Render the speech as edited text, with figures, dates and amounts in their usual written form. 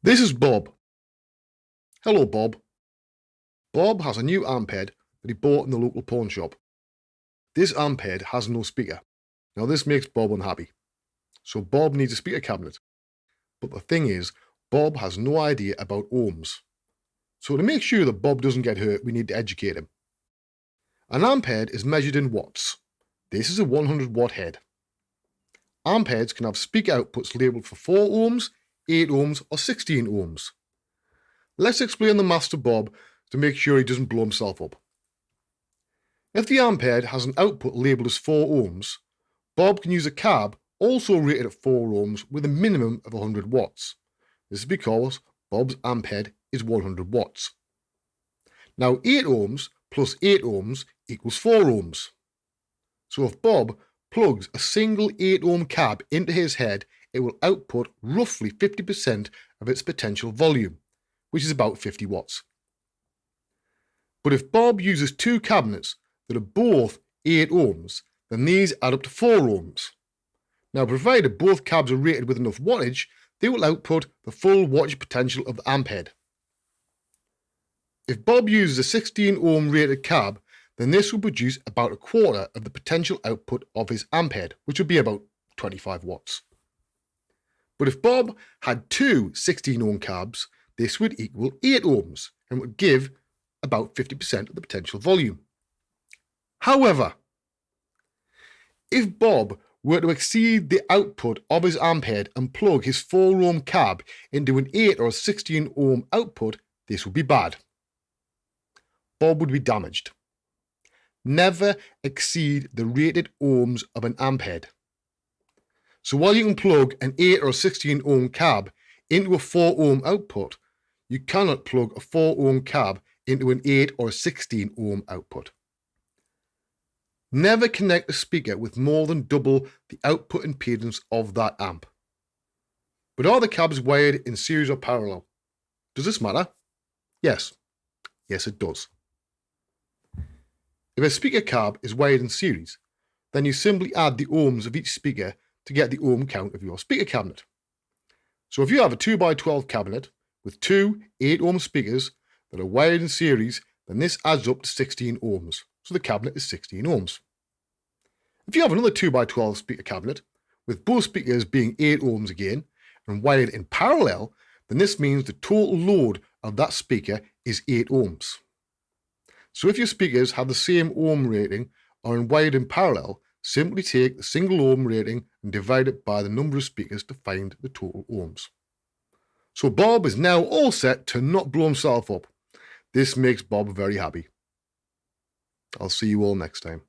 This is Bob. Hello, Bob. Bob has a new amp head that he bought in the local pawn shop. This amp head has no speaker. Now this makes Bob unhappy. So Bob needs a speaker cabinet. But the thing is, Bob has no idea about ohms. So to make sure that Bob doesn't get hurt, we need to educate him. An amp head is measured in watts. This is a 100 watt head. Amp heads can have speaker outputs labelled for 4 ohms, 8 ohms or 16 ohms. Let's explain the maths to Bob to make sure he doesn't blow himself up. If the amp head has an output labelled as 4 ohms, Bob can use a cab also rated at 4 ohms with a minimum of 100 watts. This is because Bob's amp head is 100 watts. Now 8 ohms plus 8 ohms equals 4 ohms. So if Bob plugs a single 8 ohm cab into his head, it will output roughly 50% of its potential volume, which is about 50 watts. But if Bob uses 2 cabinets that are both 8 ohms, then these add up to 4 ohms. Now, provided both cabs are rated with enough wattage, they will output the full wattage potential of the amp head. If Bob uses a 16 ohm rated cab, then this will produce about a quarter of the potential output of his amp head, which would be about 25 watts. But if Bob had 2 16 ohm cabs, this would equal 8 ohms and would give about 50% of the potential volume. However, if Bob were to exceed the output of his amp head and plug his 4 ohm cab into an 8 or 16 ohm output, this would be bad. Bob would be damaged. Never exceed the rated ohms of an amp head. So while you can plug an 8 or 16 ohm cab into a 4 ohm output, you cannot plug a 4 ohm cab into an 8 or 16 ohm output. Never connect a speaker with more than double the output impedance of that amp. But are the cabs wired in series or parallel? Does this matter? Yes. Yes, it does. If a speaker cab is wired in series, then you simply add the ohms of each speaker to get the ohm count of your speaker cabinet. So if you have a 2x12 cabinet with 2 8 ohm speakers that are wired in series, then this adds up to 16 ohms. So the cabinet is 16 ohms. If you have another 2x12 speaker cabinet with both speakers being 8 ohms again and wired in parallel, then this means the total load of that speaker is 8 ohms. So if your speakers have the same ohm rating or are wired in parallel, simply take the single ohm rating and divide it by the number of speakers to find the total ohms. So Bob is now all set to not blow himself up. This makes Bob very happy. I'll see you all next time.